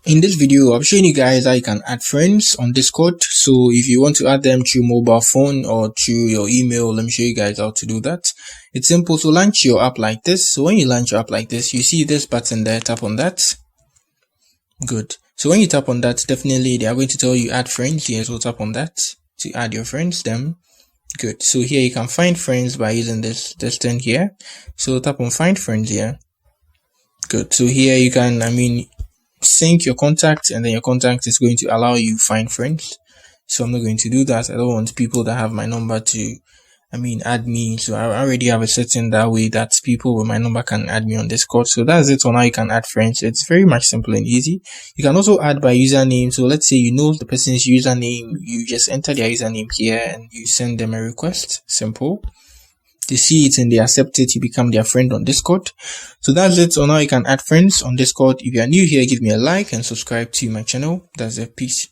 In this video, I'm showing you guys how you can add friends on Discord. So if you want to add them through mobile phone or through your email, let me show you guys how to do that. It's simple. So launch your app like this. So when you launch your app like this, you see this button there, tap on that. Good. So when you tap on that, definitely they are going to tell you add friends here. So tap on that to add your friends them. Good. So here you can find friends by using this thing here. So tap on find friends here. Good. So here you can, sync your contact, and then your contact is going to allow you find friends. So I'm not going to do that. I don't want people that have my number to add me. So I already have a setting that way that people with my number can add me on Discord. So that's it on how you can add friends. It's very much simple and easy. You can also add by username. So let's say you know the person's username, you just enter their username here and you send them a request. Simple. They see it and they accept it, you become their friend on Discord. So that's it on how you can add friends on Discord. If you are new here, give me a like and subscribe to my channel. That's it. Peace.